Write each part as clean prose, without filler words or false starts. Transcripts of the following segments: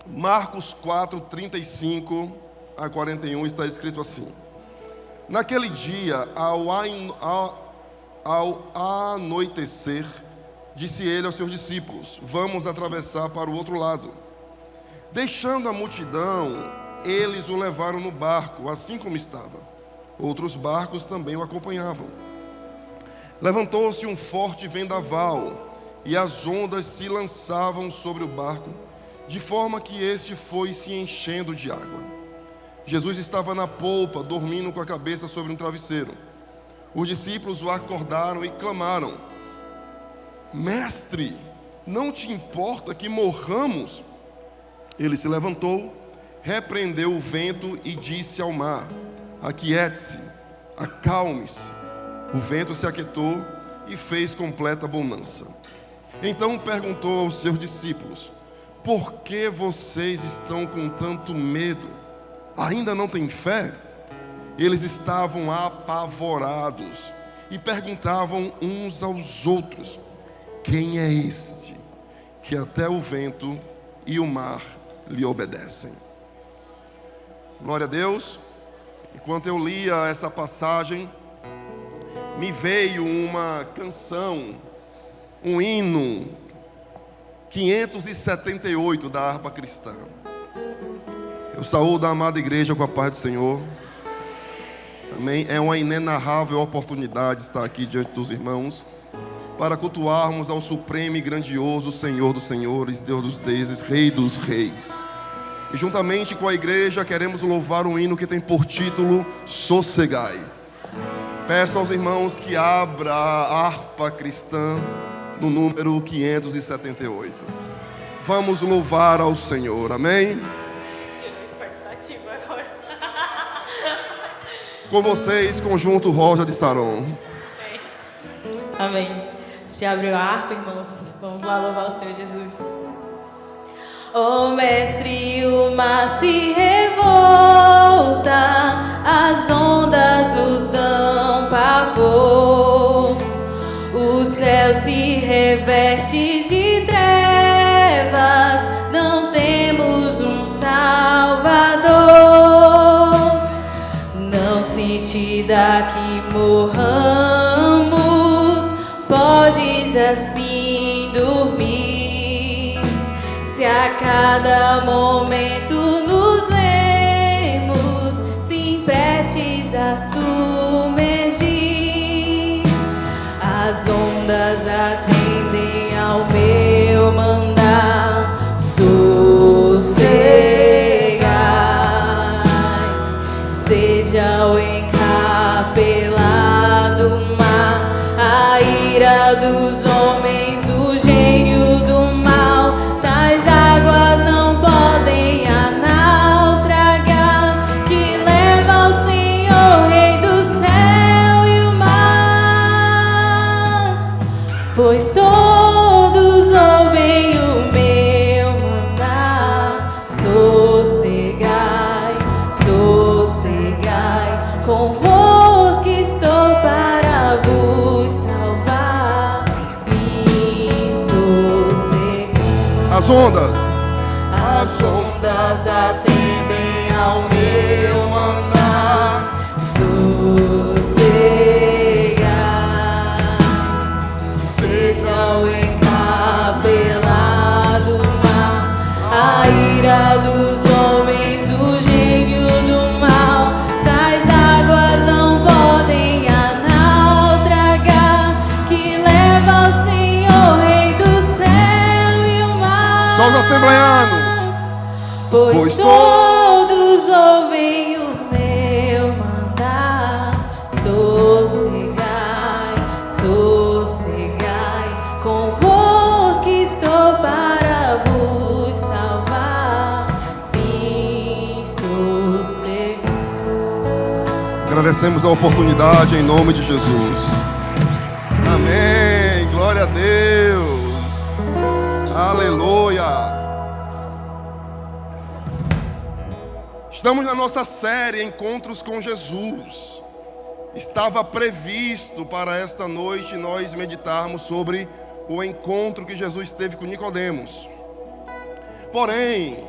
Marcos 4, 35 a 41 está escrito assim: Naquele dia, ao anoitecer, disse ele aos seus discípulos: Vamos atravessar para o outro lado. Deixando a multidão, eles o levaram no barco, assim como estava. Outros barcos também o acompanhavam. Levantou-se um forte vendaval, e as ondas se lançavam sobre o barco, de forma que este foi se enchendo de água. Jesus estava na polpa, dormindo com a cabeça sobre um travesseiro. Os discípulos o acordaram e clamaram: Mestre, não te importa que morramos? Ele se levantou, repreendeu o vento e disse ao mar: Aquiete-se, acalme-se. O vento se aquietou e fez completa bonança. Então perguntou aos seus discípulos: Por que vocês estão com tanto medo? Ainda não têm fé? Eles estavam apavorados e perguntavam uns aos outros: Quem é este que até o vento e o mar lhe obedecem? Glória a Deus. Enquanto eu lia essa passagem, me veio uma canção, um hino 578 da harpa cristã. Eu saúdo a amada igreja com a paz do Senhor. Amém. É uma inenarrável oportunidade estar aqui diante dos irmãos para cultuarmos ao supremo e grandioso Senhor dos senhores, Deus dos deuses, Rei dos reis. E juntamente com a igreja queremos louvar um hino que tem por título Sossegai. Peço aos irmãos que abra a harpa cristã no número 578. Vamos louvar ao Senhor, amém? Com vocês, conjunto Rosa de Saron. Amém. Te abriu a harpa, irmãos. Vamos lá louvar o Senhor Jesus. Ó Mestre, o mar se revolta, as ondas nos dão pavor, o céu se reveste de trevas, não temos um Salvador. Não se te dá que morramos, podes assim dormir, se a cada momento nos vemos, sim prestes a submergir. As ondas atendem ao meu mandar, sossegai, seja o encapelado mar, a ira dos homens, o gênio do mal, tais águas não podem naufragar, que leva ao Senhor, Rei do céu e o mar. Pois todos ouvem o meu mandar, sossegai, sossegai, convosco estou para vos salvar, sim, sossegai. As ondas Atendem ao meu mandar, sossegai, seja o encapelado mar, a ira dos homens, o gênio do mal, tais águas não podem naufragar, que leva ao Senhor, Rei do céu e o mar. Só os assembleanos. Pois todos ouvem o meu mandar, sossegai, sossegai, convosco estou para vos salvar, sim, sossegai. Agradecemos a oportunidade em nome de Jesus. Amém. Glória a Deus. Aleluia. Estamos na nossa série Encontros com Jesus. Estava previsto para esta noite nós meditarmos sobre o encontro que Jesus teve com Nicodemos. Porém,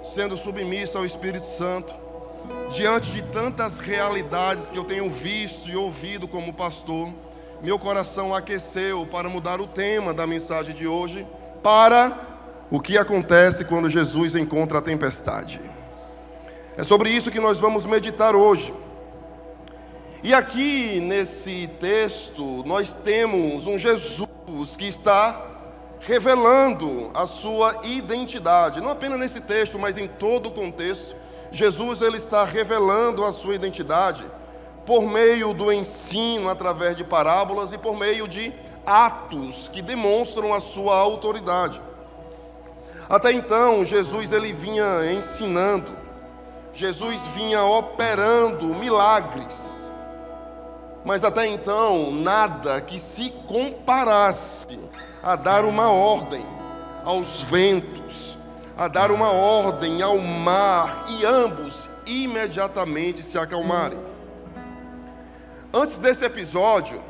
sendo submisso ao Espírito Santo, diante de tantas realidades que eu tenho visto e ouvido como pastor, meu coração aqueceu para mudar o tema da mensagem de hoje para o que acontece quando Jesus encontra a tempestade. É sobre isso que nós vamos meditar hoje. E aqui nesse texto nós temos um Jesus que está revelando a sua identidade. Não apenas nesse texto, mas em todo o contexto. Jesus ele está revelando a sua identidade por meio do ensino através de parábolas e por meio de atos que demonstram a sua autoridade. Até então, Jesus ele vinha ensinando, Jesus vinha operando milagres, mas até então nada que se comparasse a dar uma ordem aos ventos, a dar uma ordem ao mar, e ambos imediatamente se acalmarem. Antes desse episódio,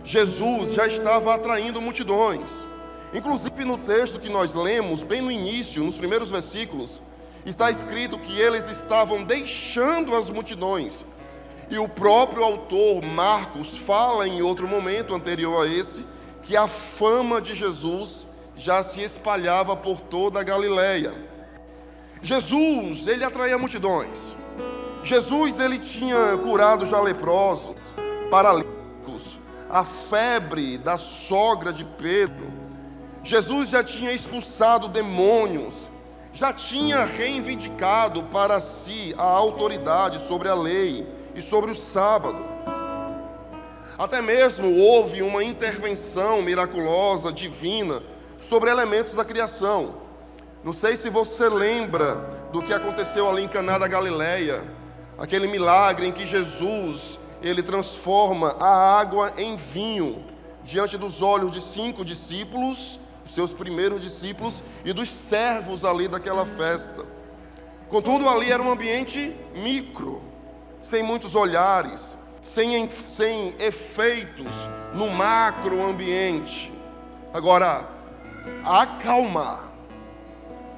Jesus já estava atraindo multidões. Inclusive no texto que nós lemos, bem no início, nos primeiros versículos, está escrito que eles estavam deixando as multidões. E o próprio autor, Marcos, fala em outro momento anterior a esse, que a fama de Jesus já se espalhava por toda a Galileia. Jesus, ele atraía multidões. Jesus, ele tinha curado já leprosos, paralíticos, a febre da sogra de Pedro. Jesus já tinha expulsado demônios, já tinha reivindicado para si a autoridade sobre a lei e sobre o sábado. Até mesmo houve uma intervenção miraculosa, divina, sobre elementos da criação. Não sei se você lembra do que aconteceu ali em Caná da Galileia, aquele milagre em que Jesus, ele transforma a água em vinho, diante dos olhos de 5 discípulos, os seus primeiros discípulos, e dos servos ali daquela festa. Contudo, ali era um ambiente micro, sem muitos olhares, sem efeitos no macro ambiente. Agora, acalmar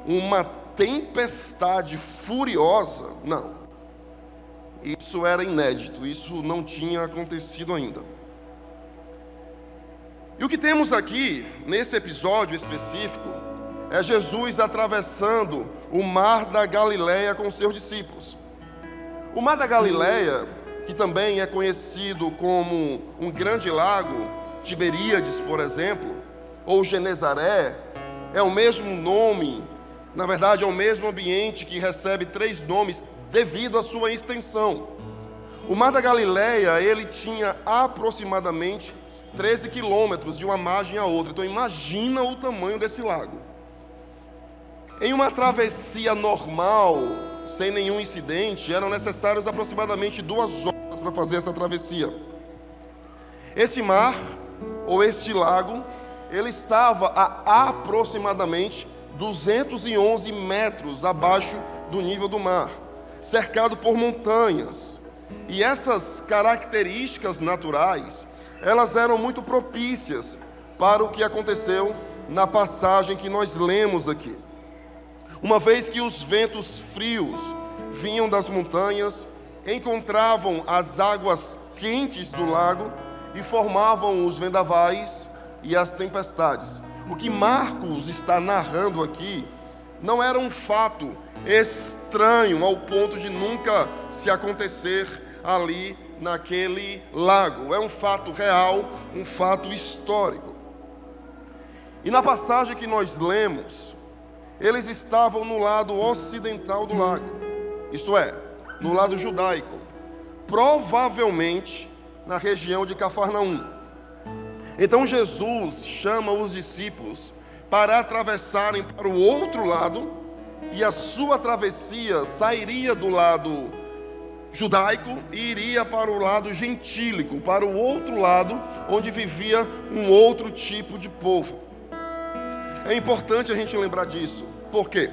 uma tempestade furiosa, não. Isso era inédito, isso não tinha acontecido ainda. E o que temos aqui, nesse episódio específico, é Jesus atravessando o mar da Galileia com seus discípulos. O mar da Galileia, que também é conhecido como um grande lago, Tiberíades, por exemplo, ou Genezaré, é o mesmo nome, na verdade é o mesmo ambiente que recebe 3 nomes devido à sua extensão. O mar da Galileia, ele tinha aproximadamente 13 quilômetros de uma margem à outra. Então imagina o tamanho desse lago. Em uma travessia normal, sem nenhum incidente, eram necessárias aproximadamente 2 horas para fazer essa travessia. Esse mar, ou este lago, ele estava a aproximadamente 211 metros abaixo do nível do mar, cercado por montanhas. E essas características naturais, elas eram muito propícias para o que aconteceu na passagem que nós lemos aqui. Uma vez que os ventos frios vinham das montanhas, encontravam as águas quentes do lago e formavam os vendavais e as tempestades. O que Marcos está narrando aqui não era um fato estranho ao ponto de nunca se acontecer ali naquele lago. É um fato real, um fato histórico. E na passagem que nós lemos, eles estavam no lado ocidental do lago, isto é, no lado judaico, provavelmente na região de Cafarnaum. Então Jesus chama os discípulos para atravessarem para o outro lado, e a sua travessia sairia do lado judaico e iria para o lado gentílico, para o outro lado, onde vivia um outro tipo de povo. É importante a gente lembrar disso. Por quê?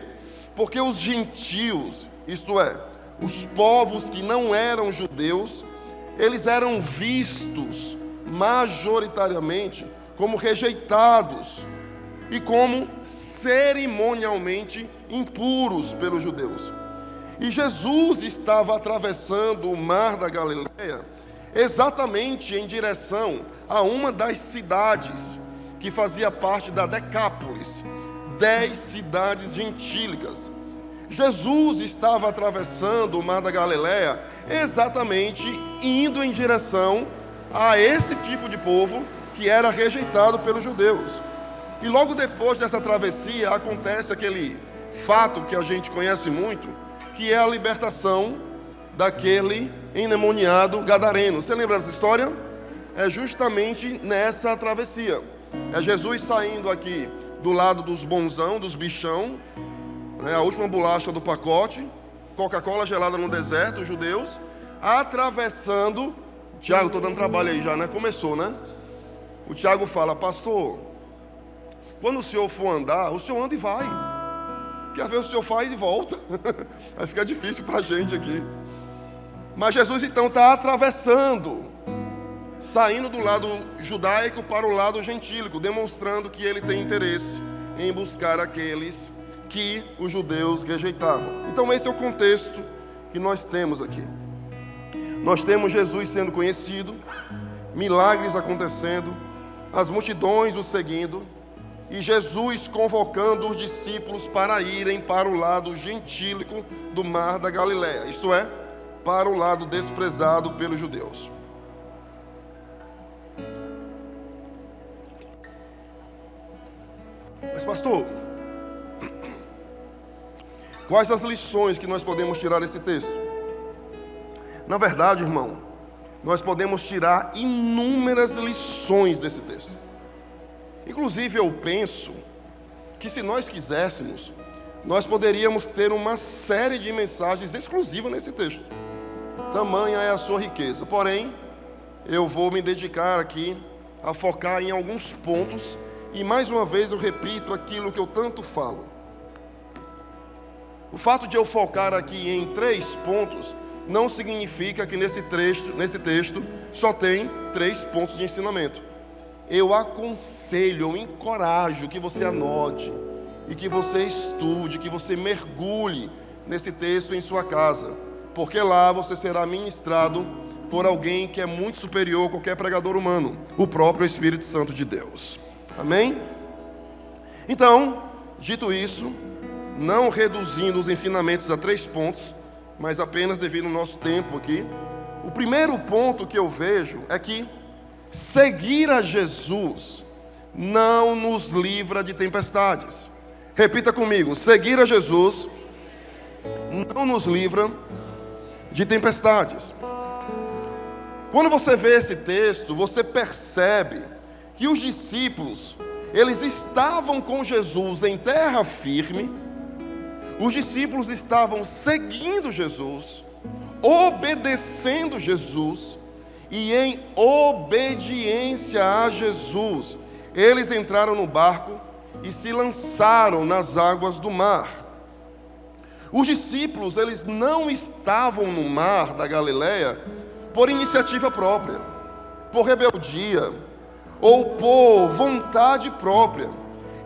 Porque os gentios, isto é, os povos que não eram judeus, eles eram vistos majoritariamente como rejeitados. e como cerimonialmente impuros pelos judeus. E Jesus estava atravessando o mar da Galileia exatamente em direção a uma das cidades que fazia parte da Decápolis, 10 cidades gentílicas. Jesus estava atravessando o mar da Galileia exatamente indo em direção a esse tipo de povo que era rejeitado pelos judeus. E logo depois dessa travessia acontece aquele fato que a gente conhece muito, que é a libertação daquele endemoniado gadareno. Você lembra dessa história? É justamente nessa travessia. É Jesus saindo aqui do lado dos bonzão, dos bichão, a última bolacha do pacote, Coca-Cola gelada no deserto, os judeus, atravessando. Tiago, estou dando trabalho aí já, né? Começou, né? O Tiago fala: pastor, quando o senhor for andar, o senhor anda e vai. Porque às vezes o senhor faz e volta. Vai ficar difícil para a gente aqui. Mas Jesus então está atravessando, saindo do lado judaico para o lado gentílico, demonstrando que ele tem interesse em buscar aqueles que os judeus rejeitavam. Então esse é o contexto que nós temos aqui. Nós temos Jesus sendo conhecido, milagres acontecendo, as multidões o seguindo, e Jesus convocando os discípulos para irem para o lado gentílico do mar da Galileia, isto é, para o lado desprezado pelos judeus. Mas pastor, quais as lições que nós podemos tirar desse texto? Na verdade, irmão, nós podemos tirar inúmeras lições desse texto. Inclusive, eu penso que se nós quiséssemos, nós poderíamos ter uma série de mensagens exclusivas nesse texto. Tamanha é a sua riqueza. Porém, eu vou me dedicar aqui a focar em alguns pontos. E mais uma vez eu repito aquilo que eu tanto falo. O fato de eu focar aqui em 3 pontos não significa que nesse texto só tem 3 pontos de ensinamento. Eu aconselho, eu encorajo que você anote e que você estude, que você mergulhe nesse texto em sua casa, porque lá você será ministrado por alguém que é muito superior a qualquer pregador humano, o próprio Espírito Santo de Deus. Amém? Então, dito isso, não reduzindo os ensinamentos a 3 pontos, mas apenas devido ao nosso tempo aqui, o primeiro ponto que eu vejo é que seguir a Jesus não nos livra de tempestades. Repita comigo: seguir a Jesus não nos livra de tempestades. Quando você vê esse texto, você percebe que os discípulos, eles estavam com Jesus em terra firme, os discípulos estavam seguindo Jesus, obedecendo Jesus, e em obediência a Jesus, eles entraram no barco e se lançaram nas águas do mar. Os discípulos, eles não estavam no mar da Galileia por iniciativa própria, por rebeldia, ou por vontade própria.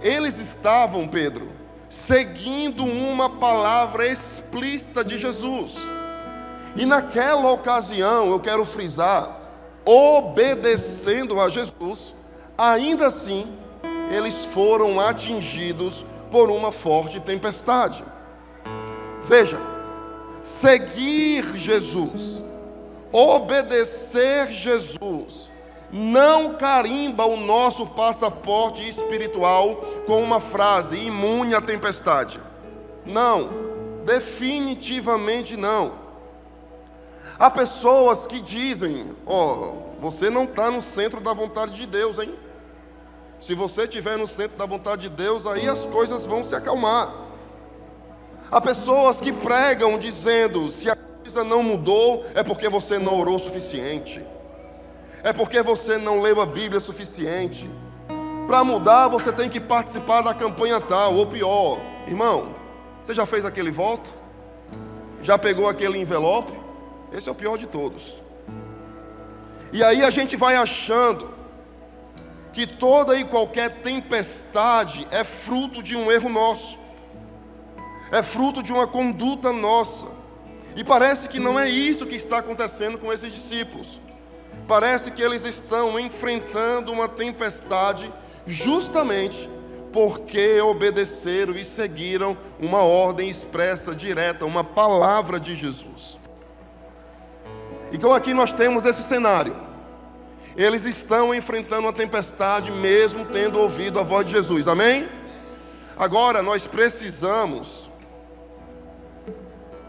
Eles estavam, Pedro, seguindo uma palavra explícita de Jesus. E naquela ocasião, eu quero frisar, obedecendo a Jesus, ainda assim, eles foram atingidos por uma forte tempestade. Veja, seguir Jesus, obedecer Jesus, não carimba o nosso passaporte espiritual com uma frase: imune à tempestade. Não, definitivamente não. Há pessoas que dizem: você não está no centro da vontade de Deus, hein? Se você estiver no centro da vontade de Deus, aí as coisas vão se acalmar. Há pessoas que pregam dizendo: se a coisa não mudou, é porque você não orou o suficiente, é porque você não leu a Bíblia o suficiente. Para mudar, você tem que participar da campanha tal, ou pior. Irmão, você já fez aquele voto? Já pegou aquele envelope? Esse é o pior de todos. E aí a gente vai achando que toda e qualquer tempestade é fruto de um erro nosso, é fruto de uma conduta nossa. E parece que não é isso que está acontecendo com esses discípulos. Parece que eles estão enfrentando uma tempestade justamente porque obedeceram e seguiram uma ordem expressa, direta, uma palavra de Jesus. Então aqui nós temos esse cenário. Eles estão enfrentando uma tempestade mesmo tendo ouvido a voz de Jesus. Amém? Agora nós precisamos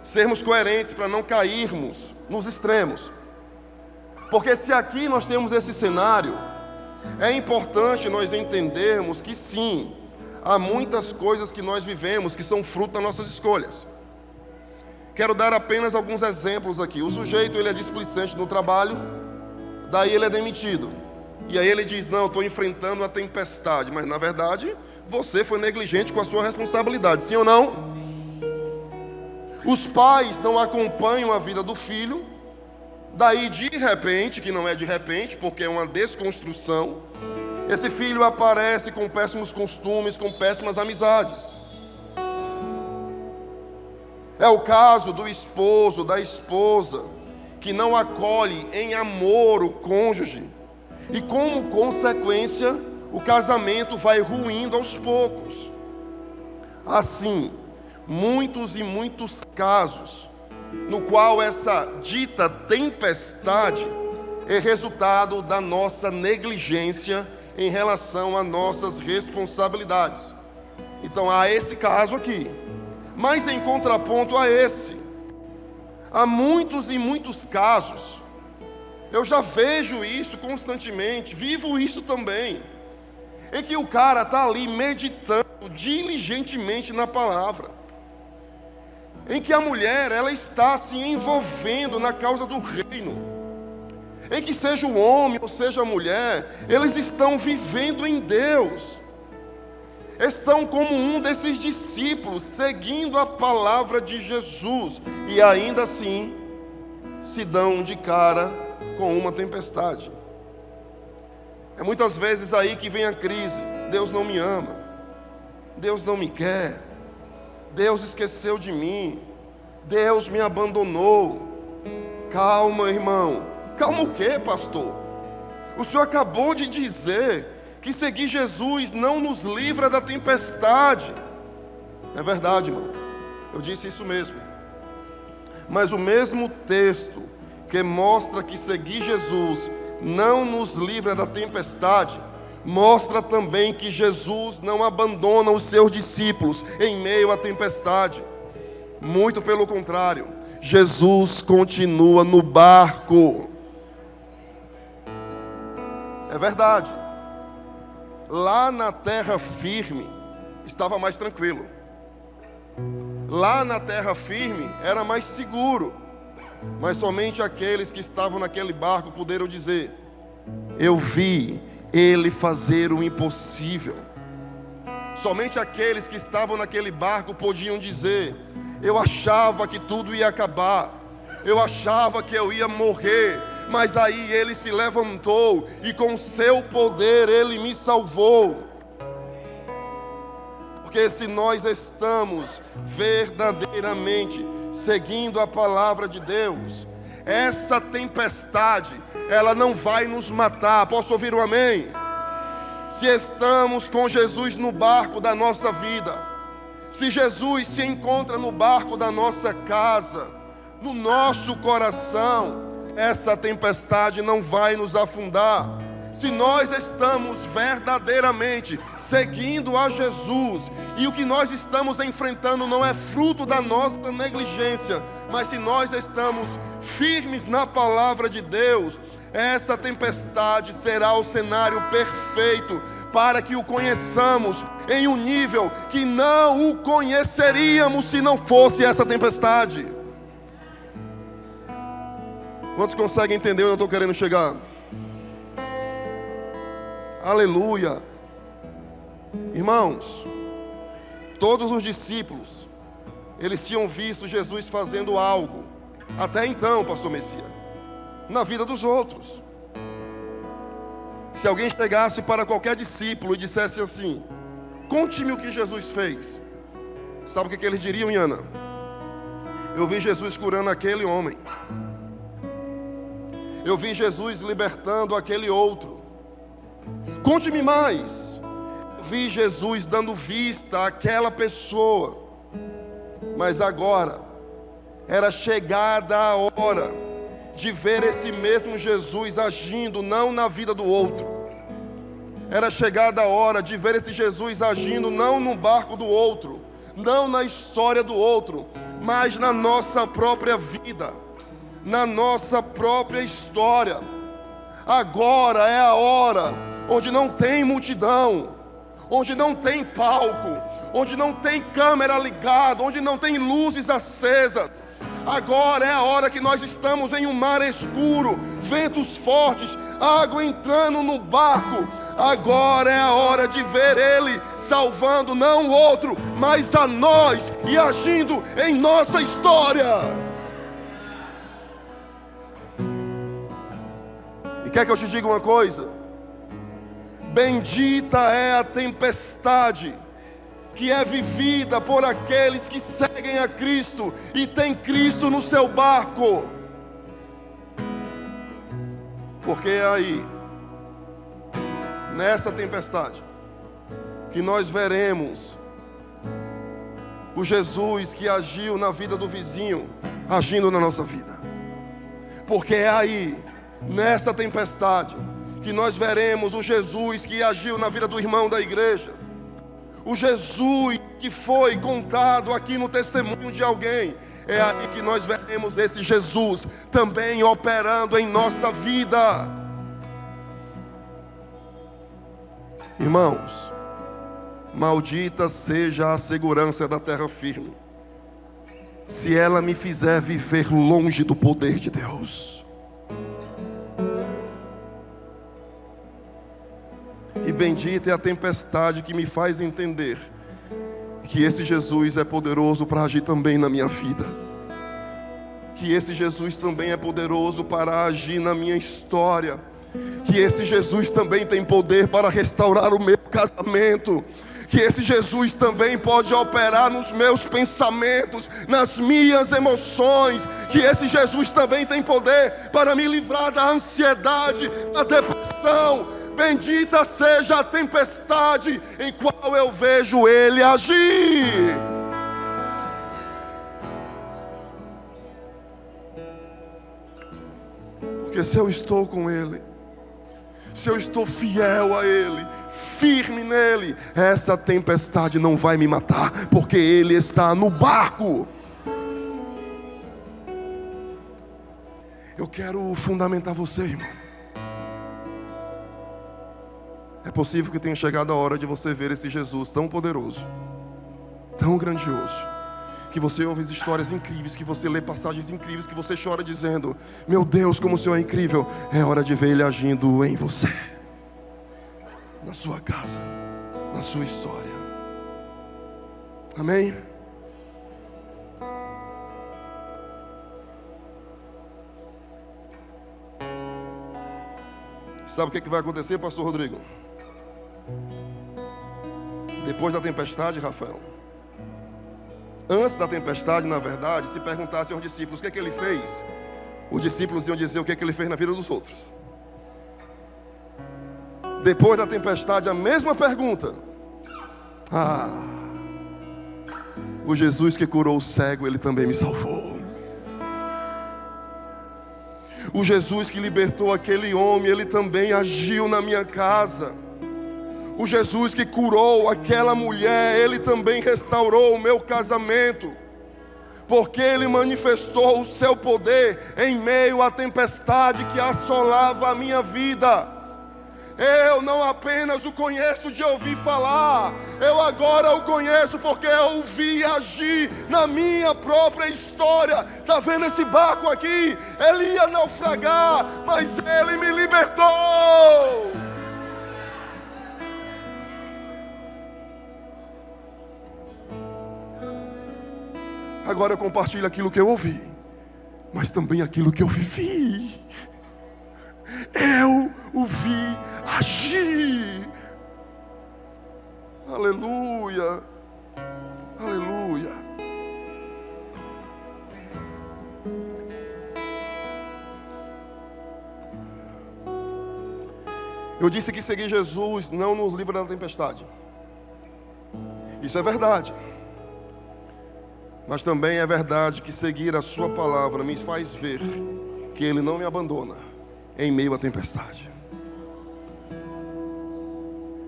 sermos coerentes para não cairmos nos extremos. Porque se aqui nós temos esse cenário, é importante nós entendermos que sim, há muitas coisas que nós vivemos que são fruto das nossas escolhas. Quero dar apenas alguns exemplos aqui. O sujeito ele é displicente no trabalho, daí ele é demitido. E aí ele diz, não, estou enfrentando a tempestade. Mas na verdade, você foi negligente com a sua responsabilidade, sim ou não? Os pais não acompanham a vida do filho, daí de repente, que não é de repente, porque é uma desconstrução, esse filho aparece com péssimos costumes, com péssimas amizades. É o caso do esposo, da esposa, que não acolhe em amor o cônjuge, e como consequência, o casamento vai ruindo aos poucos. Assim, muitos e muitos casos, no qual essa dita tempestade é resultado da nossa negligência em relação às nossas responsabilidades. Então há esse caso aqui, mas em contraponto a esse, há muitos e muitos casos, eu já vejo isso constantemente, vivo isso também, em que o cara está ali meditando diligentemente na palavra, em que a mulher ela está se envolvendo na causa do reino, em que seja o homem ou seja a mulher, eles estão vivendo em Deus, estão como um desses discípulos, seguindo a palavra de Jesus, e ainda assim se dão de cara com uma tempestade. É muitas vezes aí que vem a crise. Deus não me ama, Deus não me quer, Deus esqueceu de mim, Deus me abandonou. Calma, irmão. Calma o quê, pastor? O senhor acabou de dizer que seguir Jesus não nos livra da tempestade. É verdade, irmão, eu disse isso mesmo. Mas o mesmo texto que mostra que seguir Jesus não nos livra da tempestade, mostra também que Jesus não abandona os seus discípulos em meio à tempestade. Muito pelo contrário, Jesus continua no barco. É verdade. Lá na terra firme estava mais tranquilo. Lá na terra firme era mais seguro. Mas somente aqueles que estavam naquele barco puderam dizer: eu vi ele fazer o impossível. Somente aqueles que estavam naquele barco podiam dizer: eu achava que tudo ia acabar, eu achava que eu ia morrer, mas aí ele se levantou e com seu poder ele me salvou. Porque se nós estamos verdadeiramente seguindo a palavra de Deus, essa tempestade, ela não vai nos matar. Posso ouvir um amém? Se estamos com Jesus no barco da nossa vida, se Jesus se encontra no barco da nossa casa, no nosso coração, essa tempestade não vai nos afundar. Se nós estamos verdadeiramente seguindo a Jesus, e o que nós estamos enfrentando não é fruto da nossa negligência, mas se nós estamos firmes na palavra de Deus, essa tempestade será o cenário perfeito para que o conheçamos em um nível que não o conheceríamos se não fosse essa tempestade. Quantos conseguem entender onde eu estou querendo chegar? Aleluia. Irmãos, todos os discípulos, eles tinham visto Jesus fazendo algo, até então, pastor Messias, na vida dos outros. Se alguém chegasse para qualquer discípulo e dissesse assim: conte-me o que Jesus fez, sabe o que eles diriam, Iana? Eu vi Jesus curando aquele homem. Eu vi Jesus libertando aquele outro. Conte-me mais. Eu vi Jesus dando vista àquela pessoa. Mas agora era chegada a hora de ver esse mesmo Jesus agindo não na vida do outro. Era chegada a hora de ver esse Jesus agindo não no barco do outro, não na história do outro, mas na nossa própria vida, na nossa própria história. Agora é a hora onde não tem multidão, onde não tem palco, onde não tem câmera ligada, onde não tem luzes acesas. Agora é a hora que nós estamos em um mar escuro, ventos fortes, água entrando no barco. Agora é a hora de ver Ele salvando não o outro, mas a nós, e agindo em nossa história. E quer que eu te diga uma coisa? Bendita é a tempestade que é vivida por aqueles que seguem a Cristo e têm Cristo no seu barco. Porque é aí, nessa tempestade, que nós veremos o Jesus que agiu na vida do vizinho, agindo na nossa vida. Porque é aí, nessa tempestade, que nós veremos o Jesus que agiu na vida do irmão da igreja. O Jesus que foi contado aqui no testemunho de alguém. É aí que nós veremos esse Jesus também operando em nossa vida. Irmãos, maldita seja a segurança da terra firme, se ela me fizer viver longe do poder de Deus. E bendita é a tempestade que me faz entender que esse Jesus é poderoso para agir também na minha vida. Que esse Jesus também é poderoso para agir na minha história. Que esse Jesus também tem poder para restaurar o meu casamento. Que esse Jesus também pode operar nos meus pensamentos, nas minhas emoções. Que esse Jesus também tem poder para me livrar da ansiedade, da depressão. Bendita seja a tempestade em qual eu vejo Ele agir. Porque se eu estou com Ele, se eu estou fiel a Ele, firme nele, essa tempestade não vai me matar, porque Ele está no barco. Eu quero fundamentar você, irmão. É possível que tenha chegado a hora de você ver esse Jesus tão poderoso, tão grandioso, que você ouve histórias incríveis, que você lê passagens incríveis, que você chora dizendo: meu Deus, como o Senhor é incrível. É hora de ver Ele agindo em você, na sua casa, na sua história. Amém? Sabe o que vai acontecer, pastor Rodrigo? Depois da tempestade, Rafael, antes da tempestade, na verdade, se perguntassem aos discípulos o que ele fez, os discípulos iam dizer o que ele fez na vida dos outros. Depois da tempestade, a mesma pergunta. O Jesus que curou o cego, Ele também me salvou. O Jesus que libertou aquele homem, Ele também agiu na minha casa. O Jesus que curou aquela mulher, Ele também restaurou o meu casamento. Porque Ele manifestou o seu poder em meio à tempestade que assolava a minha vida. Eu não apenas o conheço de ouvir falar, eu agora o conheço porque eu o vi agir na minha própria história. Está vendo esse barco aqui? Ele ia naufragar, mas Ele me libertou. Agora eu compartilho aquilo que eu ouvi, mas também aquilo que eu vivi. Eu o vi agir. Aleluia, aleluia. Eu disse que seguir Jesus não nos livra da tempestade. Isso é verdade. Mas também é verdade que seguir a sua palavra me faz ver que Ele não me abandona em meio à tempestade.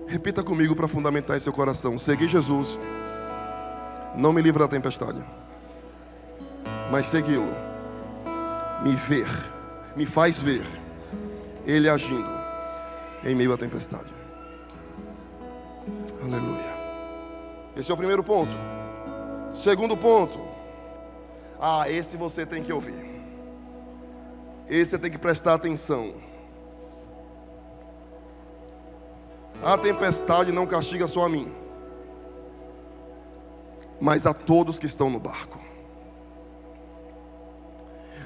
Repita comigo para fundamentar em seu coração: seguir Jesus não me livra da tempestade, mas segui-lo me faz ver Ele agindo em meio à tempestade. Aleluia. Esse é o primeiro ponto. Segundo ponto. Esse você tem que ouvir. Esse você tem que prestar atenção. A tempestade não castiga só a mim, mas a todos que estão no barco.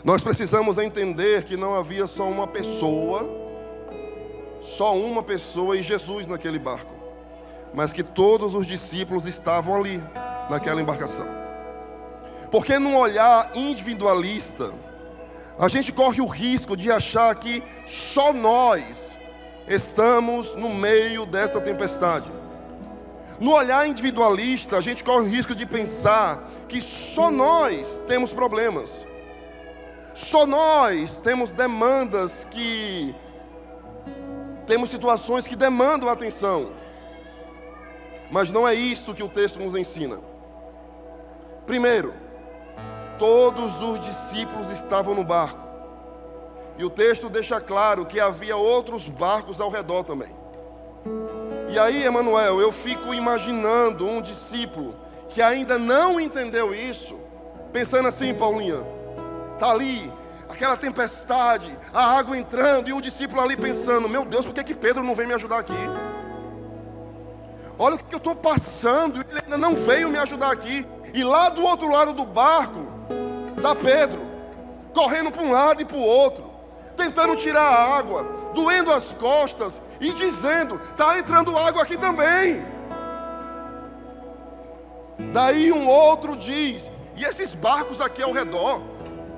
Nós precisamos entender que não havia só uma pessoa e Jesus naquele barco, mas que todos os discípulos estavam ali, naquela embarcação. Porque num olhar individualista, a gente corre o risco de achar que só nós estamos no meio dessa tempestade. No olhar individualista, a gente corre o risco de pensar que só nós temos problemas, só nós temos demandas temos situações que demandam atenção. Mas não é isso que o texto nos ensina. Primeiro, todos os discípulos estavam no barco. E o texto deixa claro que havia outros barcos ao redor também. E aí, Emanuel, eu fico imaginando um discípulo que ainda não entendeu isso, pensando assim: Paulinha, está ali aquela tempestade, a água entrando, e o discípulo ali pensando: meu Deus, por que Pedro não vem me ajudar aqui? Olha o que eu estou passando, ele ainda não veio me ajudar aqui. E lá do outro lado do barco está Pedro, correndo para um lado e para o outro, tentando tirar a água, doendo as costas e dizendo: está entrando água aqui também. Daí um outro diz: e esses barcos aqui ao redor?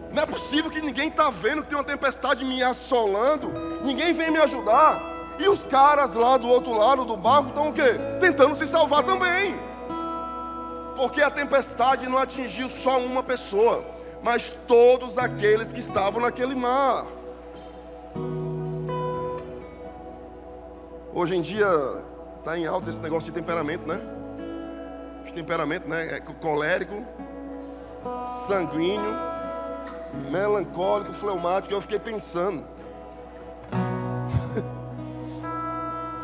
Não é possível que ninguém está vendo que tem uma tempestade me assolando, ninguém vem me ajudar. E os caras lá do outro lado do barco estão o quê? Tentando se salvar também. Porque a tempestade não atingiu só uma pessoa, mas todos aqueles que estavam naquele mar. Hoje em dia está em alta esse negócio de temperamento, né? De temperamento, né? É colérico, sanguíneo, melancólico, fleumático. Eu fiquei pensando,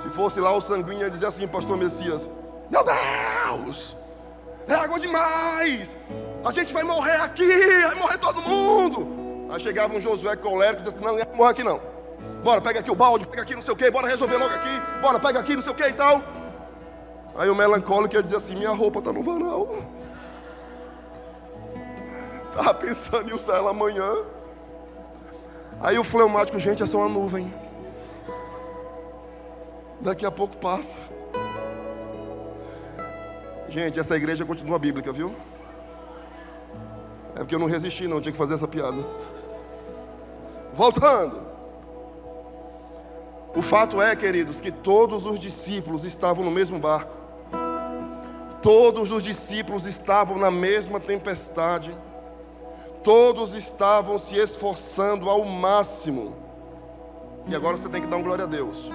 se fosse lá o sanguíneo, ia dizer assim: pastor Messias, meu Deus, é água demais, a gente vai morrer aqui, vai morrer todo mundo. Aí chegava um Josué colérico e disse assim: não, ninguém vai morrer aqui não. Bora, pega aqui o balde, pega aqui não sei o que, bora resolver logo aqui, bora, pega aqui não sei o que e tal. Aí o melancólico ia dizer assim: minha roupa está no varal. Estava pensando em usar ela amanhã. Aí o fleumático: gente, é só uma nuvem, daqui a pouco passa. Gente, essa igreja continua bíblica, viu? É porque eu não resisti não, tinha que fazer essa piada. Voltando. O fato é, queridos, que todos os discípulos estavam no mesmo barco. Todos os discípulos estavam na mesma tempestade. Todos estavam se esforçando ao máximo. E agora você tem que dar um glória a Deus.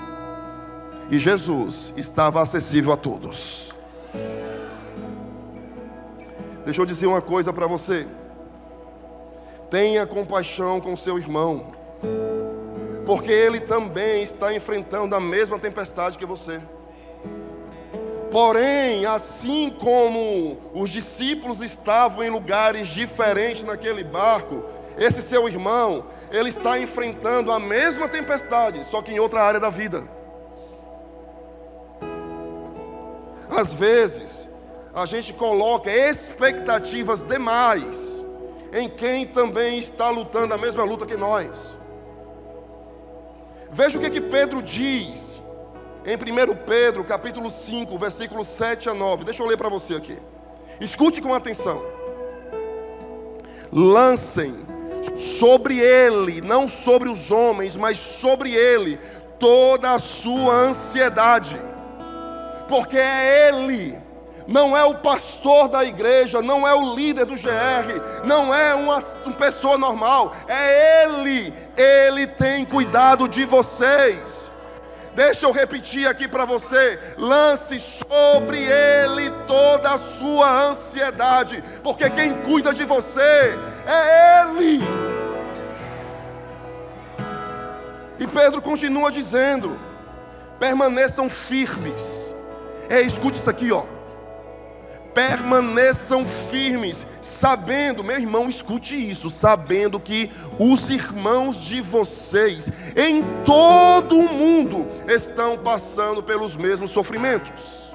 E Jesus estava acessível a todos. Deixa eu dizer uma coisa para você. Tenha compaixão com seu irmão, porque ele também está enfrentando a mesma tempestade que você. Porém, assim como os discípulos estavam em lugares diferentes naquele barco, esse seu irmão, ele está enfrentando a mesma tempestade, só que em outra área da vida. Às vezes, a gente coloca expectativas demais em quem também está lutando a mesma luta que nós. Veja o que Pedro diz em 1 Pedro, capítulo 5, versículos 7 a 9. Deixa eu ler para você aqui. Escute com atenção. Lancem sobre ele, não sobre os homens, mas sobre ele, toda a sua ansiedade. Porque é ele, não é o pastor da igreja, não é o líder do GR, não é uma pessoa normal, é ele. Ele tem cuidado de vocês. Deixa eu repetir aqui para você: lance sobre ele toda a sua ansiedade, porque quem cuida de você é ele. E Pedro continua dizendo: permaneçam firmes. Escute isso aqui, ó. Permaneçam firmes, sabendo, meu irmão, escute isso, sabendo que os irmãos de vocês em todo o mundo estão passando pelos mesmos sofrimentos.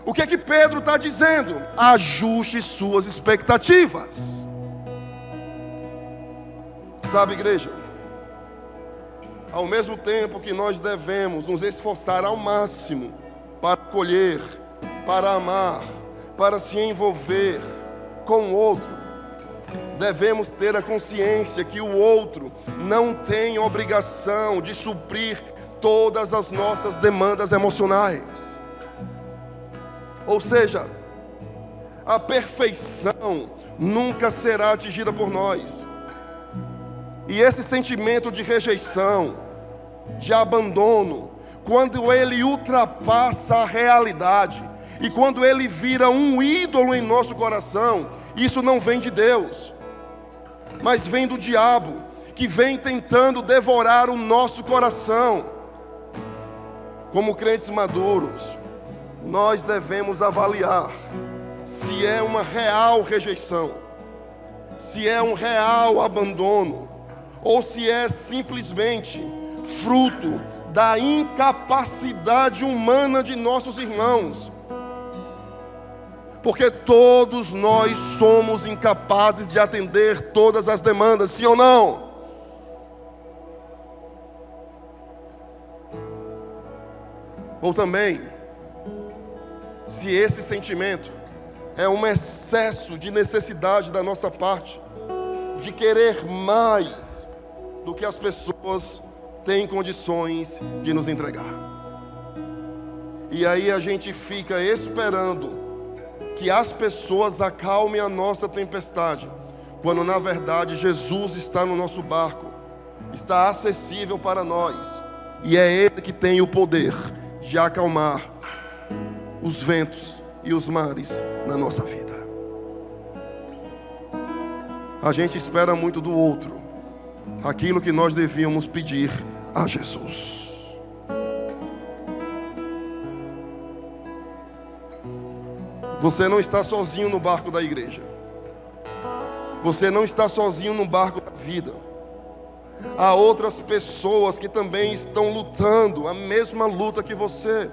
O que é que Pedro está dizendo? Ajuste suas expectativas. Sabe, igreja, ao mesmo tempo que nós devemos nos esforçar ao máximo para acolher, para amar, para se envolver com o outro, devemos ter a consciência que o outro não tem obrigação de suprir todas as nossas demandas emocionais. Ou seja, a perfeição nunca será atingida por nós. E esse sentimento de rejeição, de abandono, quando ele ultrapassa a realidade e quando ele vira um ídolo em nosso coração, isso não vem de Deus, mas vem do diabo, que vem tentando devorar o nosso coração. Como crentes maduros, nós devemos avaliar se é uma real rejeição, se é um real abandono, ou se é simplesmente fruto da incapacidade humana de nossos irmãos. Porque todos nós somos incapazes de atender todas as demandas, sim ou não? Ou também, se esse sentimento é um excesso de necessidade da nossa parte, de querer mais do que as pessoas têm condições de nos entregar. E aí a gente fica esperando que as pessoas acalmem a nossa tempestade, quando na verdade Jesus está no nosso barco, está acessível para nós, e é Ele que tem o poder de acalmar os ventos e os mares na nossa vida. A gente espera muito do outro aquilo que nós devíamos pedir a Jesus. Você não está sozinho no barco da igreja. Você não está sozinho no barco da vida. Há outras pessoas que também estão lutando a mesma luta que você.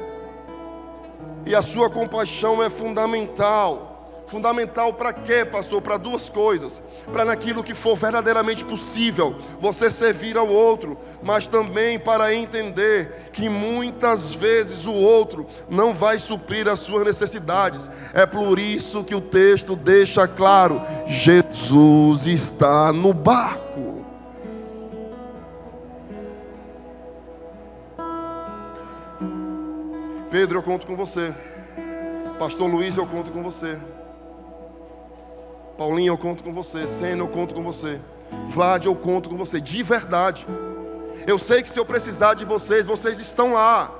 E a sua compaixão é fundamental. Fundamental para quê, pastor? Para duas coisas: para naquilo que for verdadeiramente possível você servir ao outro, mas também para entender que muitas vezes o outro não vai suprir as suas necessidades. É por isso que o texto deixa claro: Jesus está no barco. Pedro, eu conto com você. Pastor Luiz, eu conto com você. Paulinho, eu conto com você. Senna, eu conto com você. Vlad, eu conto com você. De verdade. Eu sei que se eu precisar de vocês, vocês estão lá.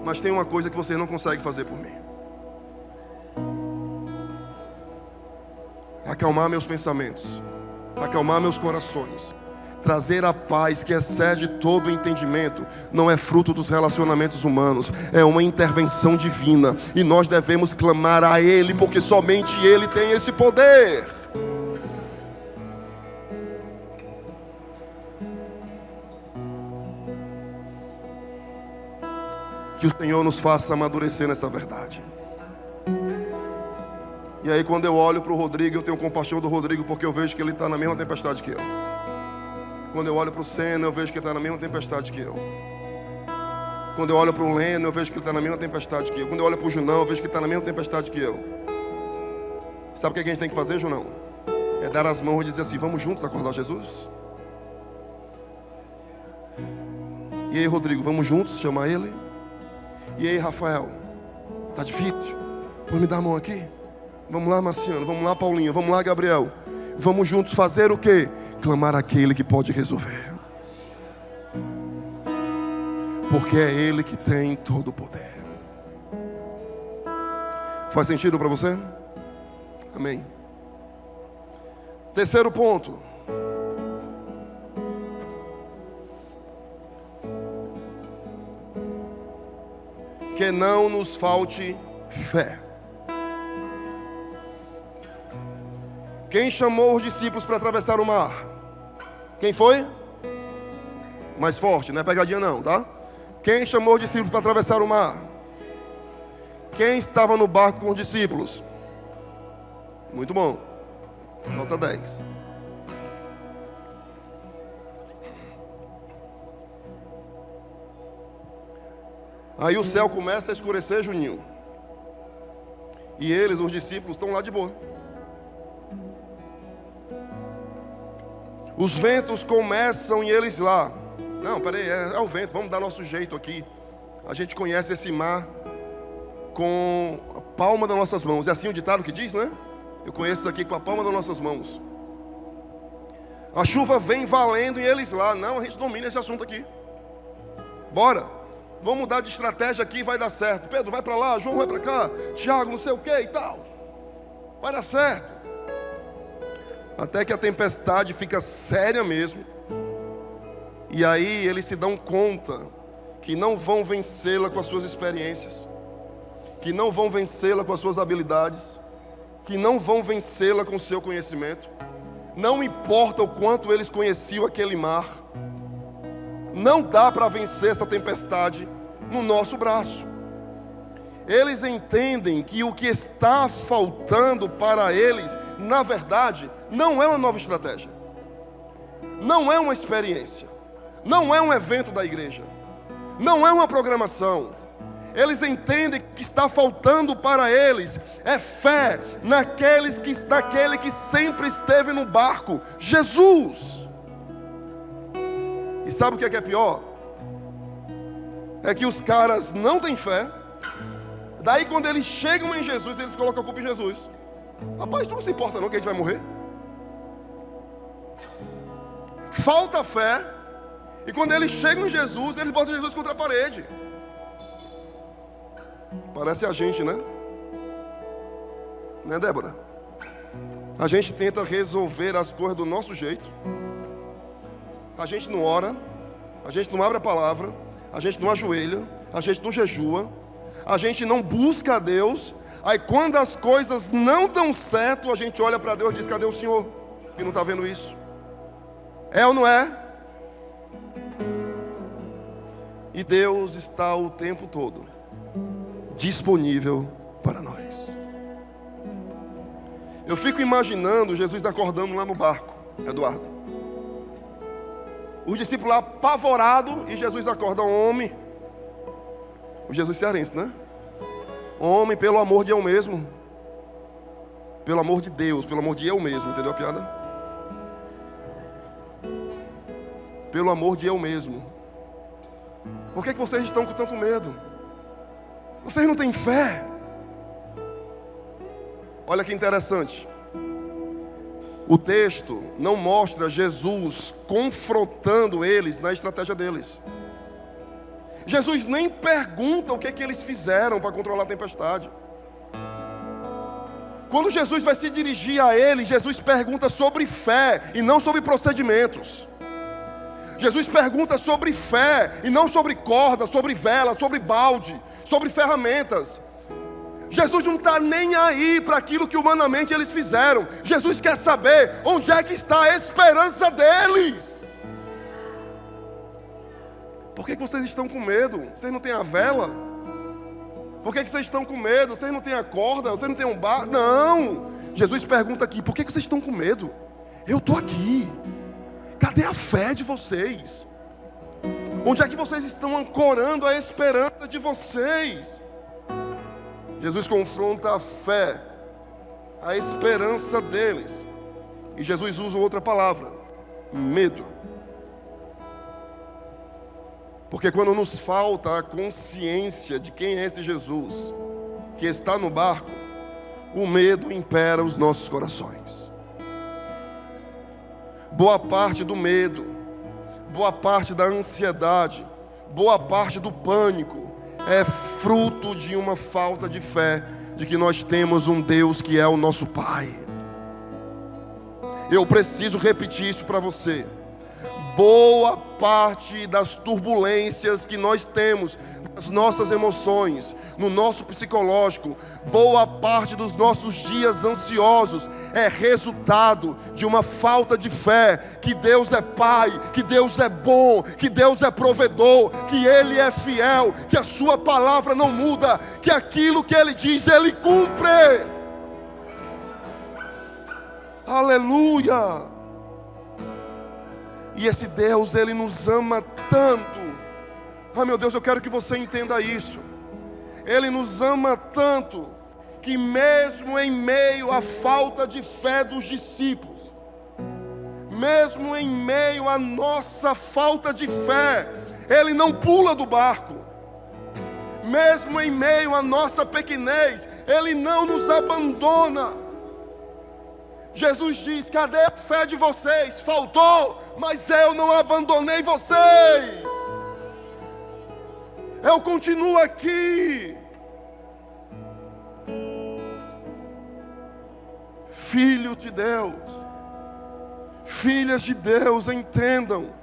Mas tem uma coisa que vocês não conseguem fazer por mim: acalmar meus pensamentos, acalmar meus corações. Trazer a paz que excede todo o entendimento não é fruto dos relacionamentos humanos, é uma intervenção divina. E nós devemos clamar a Ele, porque somente Ele tem esse poder. Que o Senhor nos faça amadurecer nessa verdade. E aí quando eu olho para o Rodrigo, eu tenho compaixão do Rodrigo, porque eu vejo que ele está na mesma tempestade que eu. Quando eu olho para o Senna, eu vejo que ele está na mesma tempestade que eu. Quando eu olho para o Leno, eu vejo que ele está na mesma tempestade que eu. Quando eu olho para o Junão, eu vejo que ele está na mesma tempestade que eu. Sabe o que a gente tem que fazer, Junão? É dar as mãos e dizer assim: vamos juntos acordar Jesus? E aí, Rodrigo, vamos juntos chamar ele? E aí, Rafael, tá difícil? Vamos me dar a mão aqui? Vamos lá, Marciano, vamos lá, Paulinho, vamos lá, Gabriel. Vamos juntos fazer o quê? Clamar aquele que pode resolver. Porque é Ele que tem todo o poder. Faz sentido para você? Amém. Terceiro ponto. Que não nos falte fé. Quem chamou os discípulos para atravessar o mar? Quem foi? Mais forte, não é pegadinha não, tá? Quem chamou os discípulos para atravessar o mar? Quem estava no barco com os discípulos? Muito bom. Nota 10. Aí o céu começa a escurecer, Juninho. E eles, os discípulos, estão lá de boa. Os ventos começam e eles lá. Não, peraí, é o vento, vamos dar nosso jeito aqui. A gente conhece esse mar com a palma das nossas mãos. É assim o ditado que diz, né? Eu conheço isso aqui com a palma das nossas mãos. A chuva vem valendo e eles lá. Não, a gente domina esse assunto aqui. Bora. Vamos mudar de estratégia aqui e vai dar certo. Pedro, vai para lá, João vai para cá, Tiago, não sei o que e tal. Vai dar certo. Até que a tempestade fica séria mesmo. E aí eles se dão conta que não vão vencê-la com as suas experiências, que não vão vencê-la com as suas habilidades, que não vão vencê-la com o seu conhecimento. Não importa o quanto eles conheciam aquele mar, não dá para vencer essa tempestade no nosso braço. Eles entendem que o que está faltando para eles, na verdade, não é uma nova estratégia, não é uma experiência, não é um evento da igreja, não é uma programação. Eles entendem que o que está faltando para eles é fé naquele que sempre esteve no barco, Jesus. E sabe o que é pior? É que os caras não têm fé. Daí quando eles chegam em Jesus, eles colocam a culpa em Jesus. Rapaz, tu não se importa não que a gente vai morrer? Falta fé. E quando eles chegam em Jesus, eles botam Jesus contra a parede. Parece a gente, né? Né, Débora? A gente tenta resolver as coisas do nosso jeito. A gente não ora, a gente não abre a palavra, a gente não ajoelha, a gente não jejua, a gente não busca a Deus. Aí quando as coisas não dão certo, a gente olha para Deus e diz: cadê o Senhor? Que não está vendo isso. É ou não é? E Deus está o tempo todo disponível para nós. Eu fico imaginando Jesus acordando lá no barco, Eduardo. Os discípulos lá apavorados e Jesus acorda: homem. O Jesus cearense, né? Homem, pelo amor de eu mesmo. Pelo amor de Deus, pelo amor de eu mesmo, entendeu a piada? Pelo amor de eu mesmo. Por que vocês estão com tanto medo? Vocês não têm fé? Olha que interessante. O texto não mostra Jesus confrontando eles na estratégia deles. Jesus nem pergunta o que é que eles fizeram para controlar a tempestade. Quando Jesus vai se dirigir a eles, Jesus pergunta sobre fé e não sobre procedimentos. Jesus pergunta sobre fé e não sobre corda, sobre vela, sobre balde, sobre ferramentas. Jesus não está nem aí para aquilo que humanamente eles fizeram. Jesus quer saber onde é que está a esperança deles. Por que vocês estão com medo? Vocês não têm a vela? Por que vocês estão com medo? Vocês não têm a corda? Vocês não têm um bar? Não! Jesus pergunta aqui: por que vocês estão com medo? Eu estou aqui. Cadê a fé de vocês? Onde é que vocês estão ancorando a esperança de vocês? Jesus confronta a fé, a esperança deles. E Jesus usa outra palavra: medo. Porque quando nos falta a consciência de quem é esse Jesus que está no barco, o medo impera os nossos corações. Boa parte do medo, boa parte da ansiedade, boa parte do pânico é fruto de uma falta de fé de que nós temos um Deus que é o nosso Pai. Eu preciso repetir isso para você. Boa parte das turbulências que nós temos nas nossas emoções, no nosso psicológico, boa parte dos nossos dias ansiosos é resultado de uma falta de fé que Deus é Pai, que Deus é bom, que Deus é provedor, que Ele é fiel, que a sua palavra não muda, que aquilo que Ele diz, Ele cumpre. Aleluia! E esse Deus, Ele nos ama tanto. Ah, meu Deus, eu quero que você entenda isso. Ele nos ama tanto que mesmo em meio à falta de fé dos discípulos, mesmo em meio à nossa falta de fé, Ele não pula do barco. Mesmo em meio à nossa pequenez, Ele não nos abandona. Jesus diz: cadê a fé de vocês? Faltou, mas eu não abandonei vocês. Eu continuo aqui. Filhos de Deus, filhas de Deus, entendam.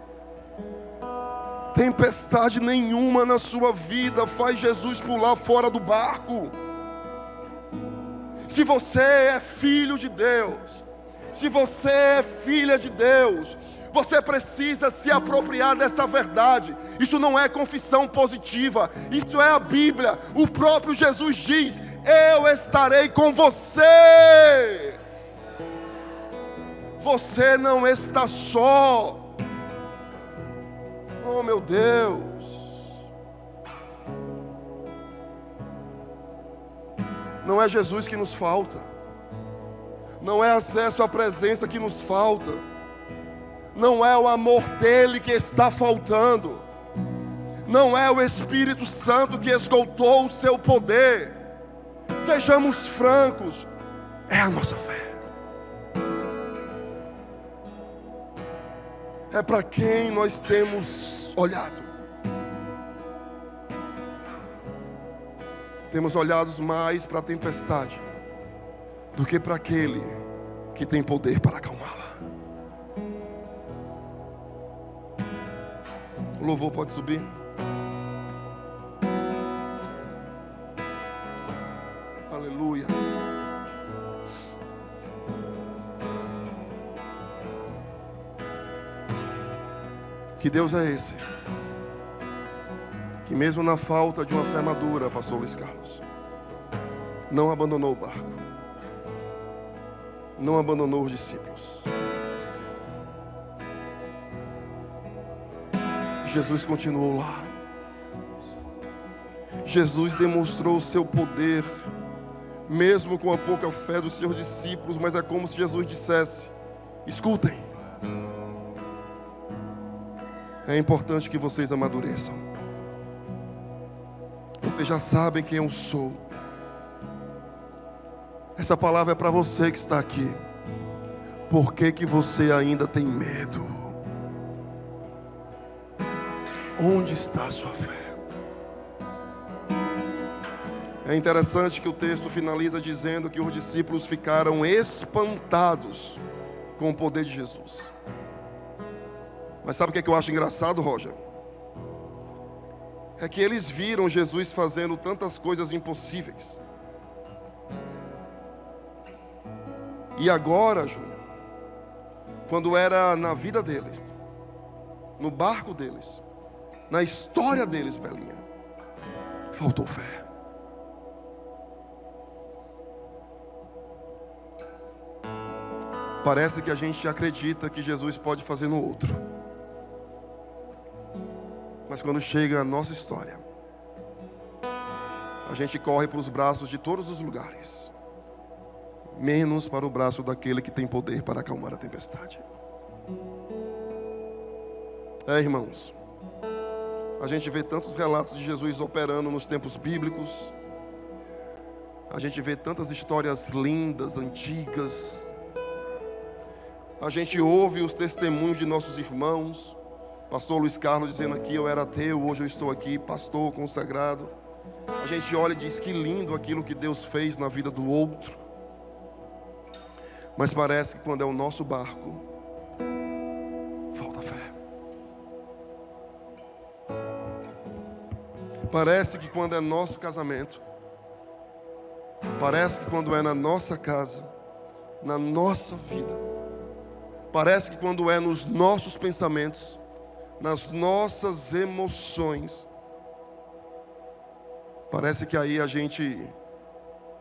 Tempestade nenhuma na sua vida faz Jesus pular fora do barco. Se você é filho de Deus, se você é filha de Deus, você precisa se apropriar dessa verdade. Isso não é confissão positiva, isso é a Bíblia. O próprio Jesus diz: eu estarei com você. Você não está só. Oh, meu Deus. Não é Jesus que nos falta, não é acesso à presença que nos falta, não é o amor dele que está faltando, não é o Espírito Santo que esgotou o seu poder. Sejamos francos, é a nossa fé. É para quem nós temos olhado. Temos olhado mais para a tempestade do que para aquele que tem poder para acalmá-la. O louvor pode subir. Aleluia. Que Deus é esse? Que mesmo na falta de uma fé madura, pastor Luiz Carlos, não abandonou o barco, não abandonou os discípulos. Jesus continuou lá. Jesus demonstrou o seu poder, mesmo com a pouca fé dos seus discípulos, mas é como se Jesus dissesse: escutem, é importante que vocês amadureçam. Vocês já sabem quem eu sou. Essa palavra é para você que está aqui. Por que você ainda tem medo? Onde está a sua fé? É interessante que o texto finaliza dizendo que os discípulos ficaram espantados com o poder de Jesus. Mas sabe o que eu acho engraçado, Roger? É que eles viram Jesus fazendo tantas coisas impossíveis. E agora, Júnior, quando era na vida deles, no barco deles, na história deles, Belinha, faltou fé. Parece que a gente acredita que Jesus pode fazer no outro. Mas Mas quando chega a nossa história, a gente corre para os braços de todos os lugares, menos para o braço daquele que tem poder para acalmar a tempestade. Irmãos, a gente vê tantos relatos de Jesus operando nos tempos bíblicos. A gente vê tantas histórias lindas, antigas. A gente ouve os testemunhos de nossos irmãos. Pastor Luiz Carlos dizendo aqui: eu era ateu, hoje eu estou aqui, pastor consagrado. A gente olha e diz: que lindo aquilo que Deus fez na vida do outro. Mas parece que quando é o nosso barco, falta fé. Parece que quando é nosso casamento, parece que quando é na nossa casa, na nossa vida, parece que quando é nos nossos pensamentos, nas nossas emoções, parece que aí a gente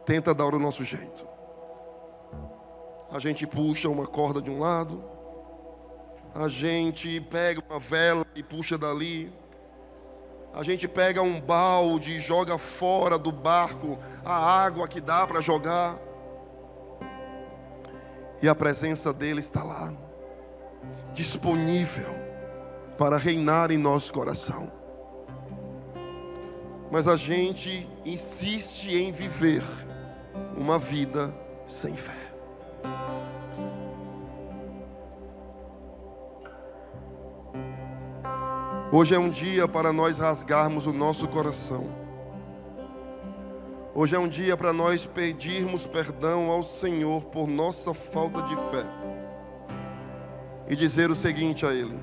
tenta dar o nosso jeito. A gente puxa uma corda de um lado, a gente pega uma vela e puxa dali, a gente pega um balde e joga fora do barco a água que dá para jogar. E a presença dele está lá, disponível para reinar em nosso coração. Mas a gente insiste em viver uma vida sem fé. Hoje é um dia para nós rasgarmos o nosso coração. Hoje é um dia para nós pedirmos perdão ao Senhor por nossa falta de fé. E dizer o seguinte a Ele: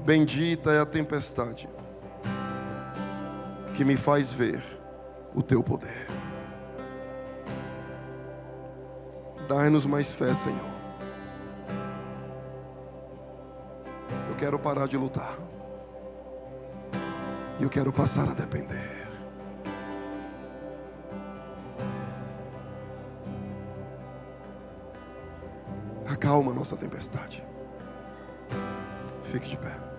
bendita é a tempestade que me faz ver o Teu poder. Dai-nos mais fé, Senhor. Eu quero parar de lutar. E eu quero passar a depender. Acalma a nossa tempestade. Fique de pé.